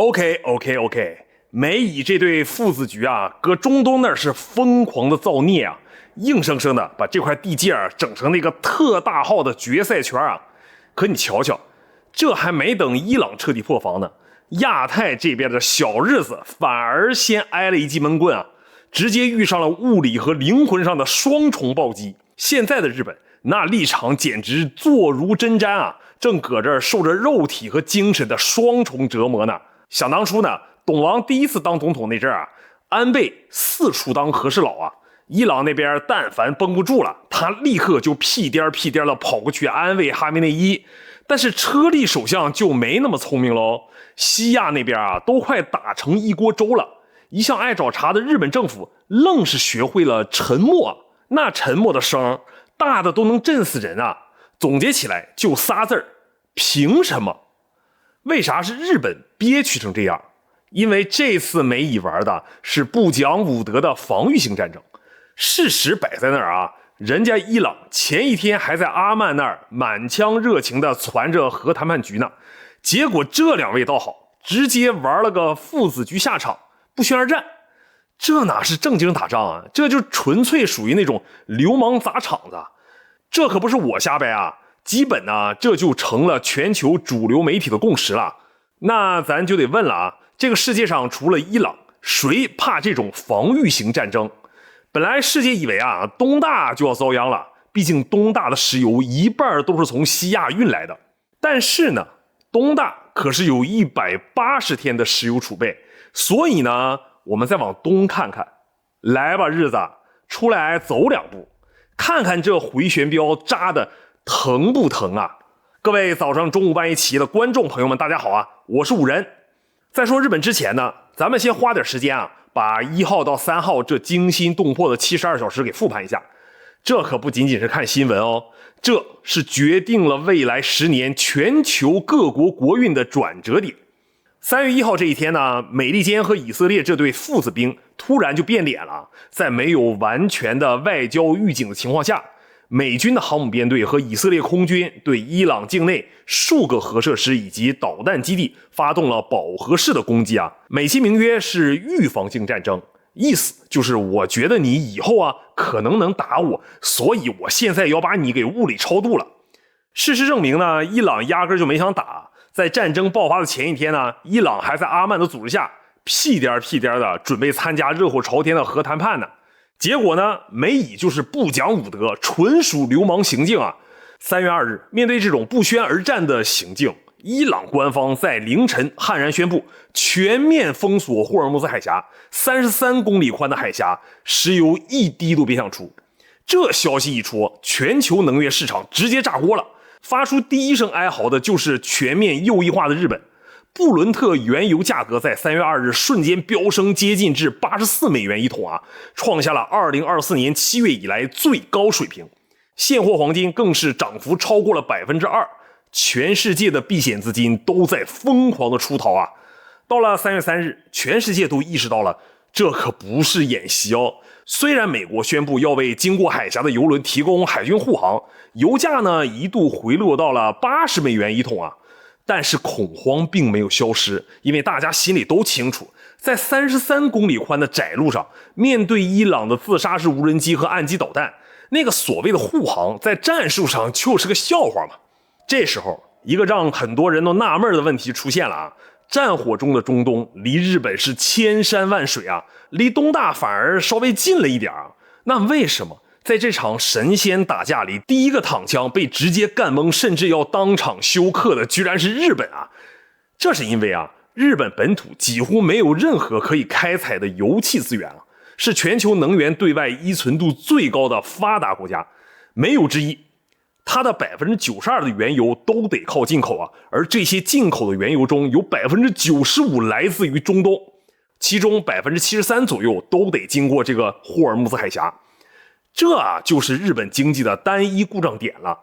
OK，美以这对父子局啊，搁中东那是疯狂的造孽啊，硬生生的把这块地界整成那个特大号的决赛圈啊。可你瞧瞧，这还没等伊朗彻底破防呢，亚太这边的小日子反而先挨了一记闷棍啊，直接遇上了物理和灵魂上的双重暴击。现在的日本那立场简直坐如针毡啊，正搁这儿受着肉体和精神的双重折磨呢。想当初呢，董王第一次当总统那阵啊，安倍四处当和事佬啊，伊朗那边但凡绷不住了，他立刻就屁颠的跑过去安慰哈梅内伊。但是车利首相就没那么聪明喽，西亚那边啊都快打成一锅粥了，一向爱找茬的日本政府愣是学会了沉默，那沉默的声大的都能震死人啊。总结起来就仨字儿：凭什么？为啥是日本憋屈成这样？因为这次美以玩的是不讲武德的防御性战争。事实摆在那儿啊，人家伊朗前一天还在阿曼那儿满腔热情的传着核谈判局呢，结果这两位倒好，直接玩了个父子局下场，不宣而战。这哪是正经打仗啊，这就纯粹属于那种流氓砸场子。这可不是我瞎掰啊，基本呢这就成了全球主流媒体的共识了。那咱就得问了啊，这个世界上除了伊朗，谁怕这种防御型战争？本来世界以为啊东大就要遭殃了，毕竟东大的石油一半都是从西亚运来的。但是呢，东大可是有180天的石油储备，所以呢我们再往东看看。来吧日子，出来走两步，看看这回旋镖扎的疼不疼啊。各位早上中午半夜起的观众朋友们大家好啊，我是五人。在说日本之前呢，咱们先花点时间啊，把1号到3号这惊心动魄的72小时给复盘一下。这可不仅仅是看新闻哦，这是决定了未来10年全球各国国运的转折点。3月1号这一天呢，美利坚和以色列这对父子兵突然就变脸了。在没有完全的外交预警的情况下，美军的航母编队和以色列空军对伊朗境内数个核设施以及导弹基地发动了饱和式的攻击啊，美其名曰是预防性战争，意思就是我觉得你以后啊可能能打我，所以我现在要把你给物理超度了。事实证明呢，伊朗压根就没想打。在战争爆发的前一天呢，伊朗还在阿曼的组织下屁颠的准备参加热火朝天的核谈判呢。结果呢，美以就是不讲武德，纯属流氓行径啊。3月2日，面对这种不宣而战的行径，伊朗官方在凌晨悍然宣布全面封锁霍尔木兹海峡，33公里宽的海峡，石油一滴都别想出。这消息一出，全球能源市场直接炸锅了。发出第一声哀嚎的就是全面右翼化的日本。布伦特原油价格在3月2日瞬间飙升接近至84美元一桶啊，创下了2024年7月以来最高水平。现货黄金更是涨幅超过了 2%， 全世界的避险资金都在疯狂的出逃啊。到了3月3日，全世界都意识到了这可不是演习哦。虽然美国宣布要为经过海峡的油轮提供海军护航，油价呢一度回落到了80美元一桶啊，但是恐慌并没有消失，因为大家心里都清楚，在33公里宽的窄路上，面对伊朗的自杀式无人机和岸基导弹，那个所谓的护航在战术上就是个笑话嘛。这时候，一个让很多人都纳闷的问题出现了啊。战火中的中东离日本是千山万水啊，离东大反而稍微近了一点啊。那为什么在这场神仙打架里，第一个躺枪被直接干懵，甚至要当场休克的居然是日本啊？这是因为啊，日本本土几乎没有任何可以开采的油气资源啊，是全球能源对外依存度最高的发达国家，没有之一。它的 92% 的原油都得靠进口啊，而这些进口的原油中有 95% 来自于中东，其中 73% 左右都得经过这个霍尔木兹海峡。这就是日本经济的单一故障点了。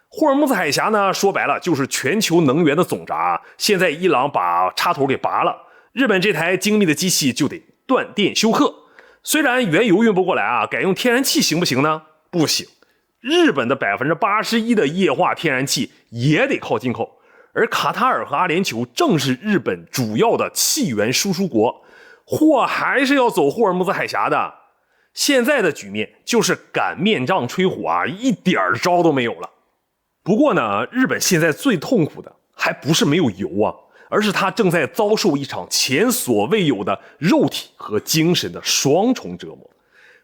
霍尔木兹海峡呢，说白了就是全球能源的总闸，现在伊朗把插头给拔了，日本这台精密的机器就得断电休克。虽然原油运不过来啊，改用天然气行不行呢？不行。日本的 81% 的液化天然气也得靠进口，而卡塔尔和阿联酋正是日本主要的气源输出国，货还是要走霍尔木兹海峡的。现在的局面就是擀面杖吹火啊，一点招都没有了。不过呢，日本现在最痛苦的还不是没有油啊，而是它正在遭受一场前所未有的肉体和精神的双重折磨。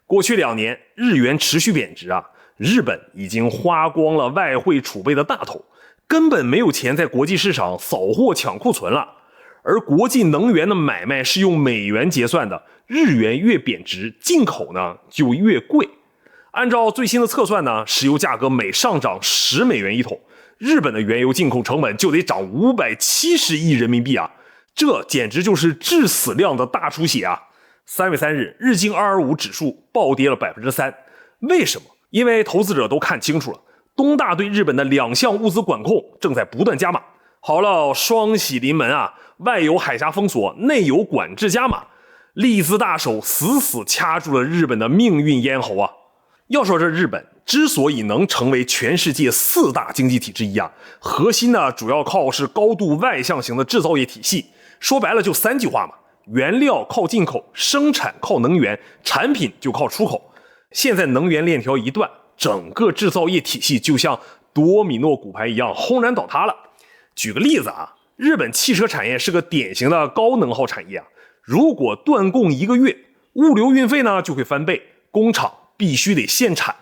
过去2年，日元持续贬值啊，日本已经花光了外汇储备的大头，根本没有钱在国际市场扫货抢库存了。而国际能源的买卖是用美元结算的，日元越贬值，进口呢就越贵。按照最新的测算呢，石油价格每上涨10美元一桶，日本的原油进口成本就得涨570亿人民币啊！这简直就是致死量的大出血啊！3月3日，日经225指数暴跌了 3%。为什么？因为投资者都看清楚了，东大对日本的2项物资管控正在不断加码。好了，双喜临门啊！外有海峡封锁，内有管制加码，利兹大手死死掐住了日本的命运咽喉啊！要说这日本之所以能成为全世界4大经济体之一啊，核心呢主要靠是高度外向型的制造业体系。说白了就3句话嘛：原料靠进口，生产靠能源，产品就靠出口。现在能源链条一断，整个制造业体系就像多米诺骨牌一样轰然倒塌了。举个例子啊，日本汽车产业是个典型的高能耗产业啊，如果断供1个月，物流运费呢就会翻倍，工厂必须得限产。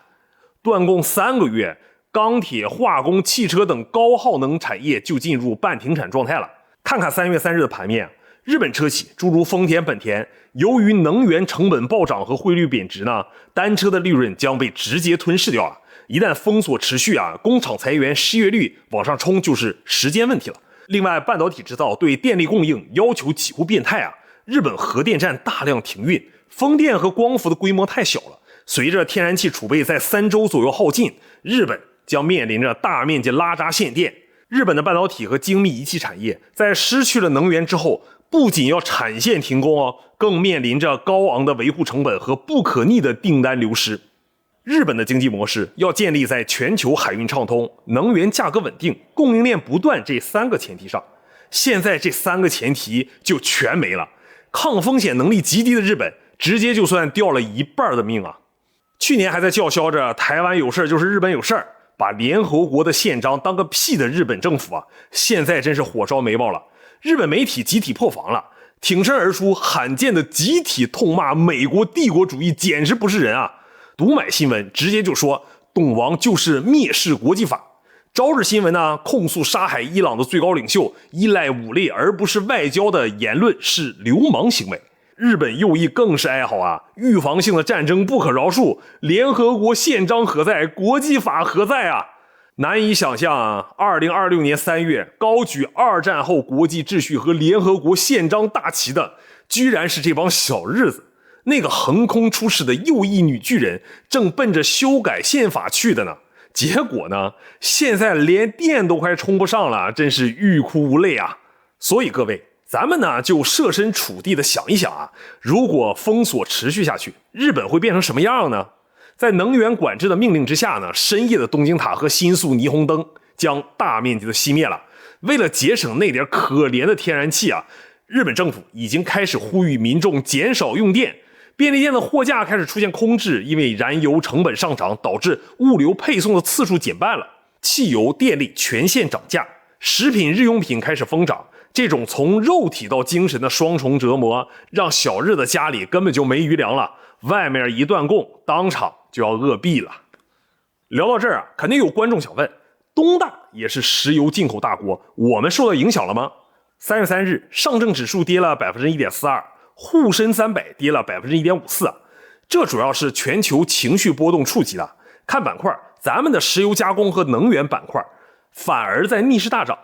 断供3个月，钢铁、化工、汽车等高耗能产业就进入半停产状态了。看看3月3日的盘面，日本车企诸如丰田、本田，由于能源成本暴涨和汇率贬值呢，单车的利润将被直接吞噬掉啊！一旦封锁持续啊，工厂裁员，失业率往上冲就是时间问题了。另外，半导体制造对电力供应要求几乎变态啊！日本核电站大量停运，风电和光伏的规模太小了。随着天然气储备在3周左右耗尽，日本将面临着大面积拉闸限电。日本的半导体和精密仪器产业在失去了能源之后，不仅要产线停工哦，更面临着高昂的维护成本和不可逆的订单流失。日本的经济模式要建立在全球海运畅通、能源价格稳定、供应链不断这3个前提上。现在这3个前提就全没了，抗风险能力极低的日本直接就算掉了1半的命啊！去年还在叫嚣着台湾有事就是日本有事，把联合国的宪章当个屁的日本政府啊，现在真是火烧眉毛了。日本媒体集体破防了，挺身而出，罕见的集体痛骂美国帝国主义简直不是人啊！读买新闻直接就说懂王就是蔑视国际法。朝日新闻呢控诉杀害伊朗的最高领袖依赖武力而不是外交的言论是流氓行为。日本右翼更是哀嚎啊，预防性的战争不可饶恕，联合国宪章何在，国际法何在啊！难以想象啊，2026年3月高举2战后国际秩序和联合国宪章大旗的居然是这帮小日子。那个横空出世的右翼女巨人正奔着修改宪法去的呢，结果呢，现在连电都快充不上了，真是欲哭无泪啊！所以各位，咱们呢就设身处地的想一想啊，如果封锁持续下去，日本会变成什么样呢？在能源管制的命令之下呢，深夜的东京塔和新宿霓虹灯将大面积的熄灭了。为了节省那点可怜的天然气啊，日本政府已经开始呼吁民众减少用电。便利店的货架开始出现空置，因为燃油成本上涨导致物流配送的次数减半了。汽油、电力全线涨价，食品、日用品开始疯涨。这种从肉体到精神的双重折磨，让小日的家里根本就没余粮了。外面一断供，当场就要饿毙了。聊到这儿啊，肯定有观众想问：东大也是石油进口大国，我们受到影响了吗？3月3日，上证指数跌了 1.42%。沪深300跌了 1.54%啊，这主要是全球情绪波动触及了。看板块，咱们的石油加工和能源板块反而在逆势大涨。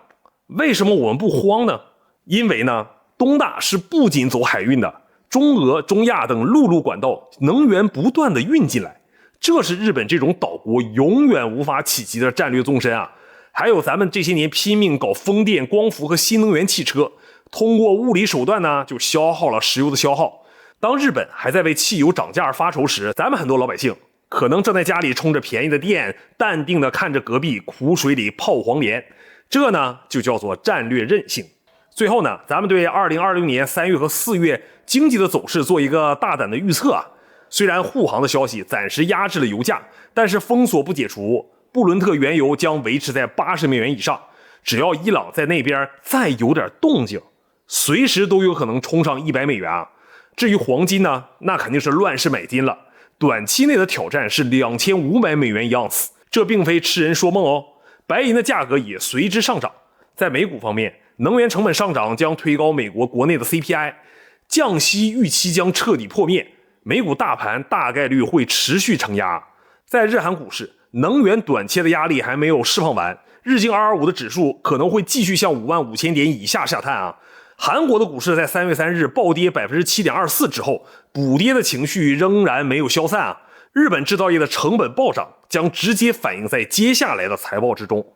为什么我们不慌呢？因为呢，东大是不仅走海运的，中俄、中亚等陆路管道能源不断的运进来，这是日本这种岛国永远无法企及的战略纵深啊。还有咱们这些年拼命搞风电、光伏和新能源汽车，通过物理手段呢，就消耗了石油的消耗。当日本还在为汽油涨价而发愁时，咱们很多老百姓可能正在家里充着便宜的电，淡定的看着隔壁苦水里泡黄连。这呢就叫做战略韧性。最后呢，咱们对2020年3月和4月经济的走势做一个大胆的预测啊。虽然护航的消息暂时压制了油价，但是封锁不解除，布伦特原油将维持在80美元以上。只要伊朗在那边再有点动静，随时都有可能冲上100美元啊。至于黄金呢，那肯定是乱世买金了。短期内的挑战是2500美元一盎司，这并非痴人说梦哦。白银的价格也随之上涨。在美股方面，能源成本上涨将推高美国国内的 CPI， 降息预期将彻底破灭，美股大盘大概率会持续承压。在日韩股市，能源短期的压力还没有释放完，日经225的指数可能会继续向55000点以下下探啊。韩国的股市在3月3日暴跌 7.24% 之后，补跌的情绪仍然没有消散啊。日本制造业的成本暴涨将直接反映在接下来的财报之中。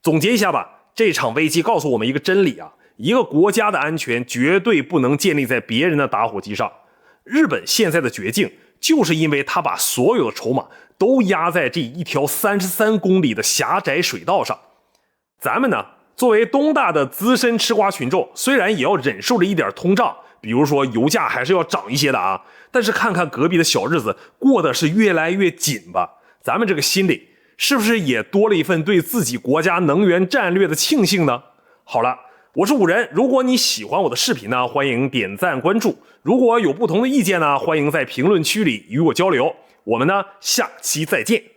总结一下吧，这场危机告诉我们一个真理啊，一个国家的安全绝对不能建立在别人的打火机上。日本现在的绝境，就是因为他把所有的筹码都压在这一条33公里的狭窄水道上。咱们呢，作为东大的资深吃瓜群众，虽然也要忍受着一点通胀，比如说油价还是要涨一些的啊，但是看看隔壁的小日子过得是越来越紧吧，咱们这个心里是不是也多了一份对自己国家能源战略的庆幸呢？好了，我是五人，如果你喜欢我的视频呢，欢迎点赞关注，如果有不同的意见呢，欢迎在评论区里与我交流，我们呢下期再见。